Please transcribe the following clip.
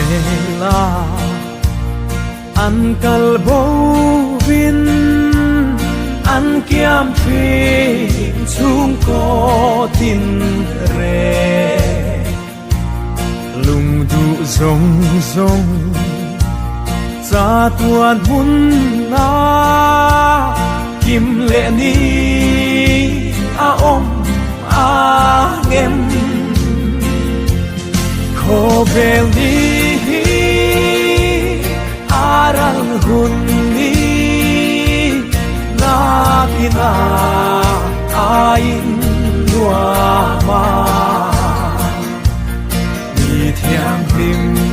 vela an kalbo vin an kiam phi chung ko tin re lung du rong rong cha tuan hun na kim lệ ni a om a ngem kho bel ni aral hun ni na kina ain lua ma ni thiang lim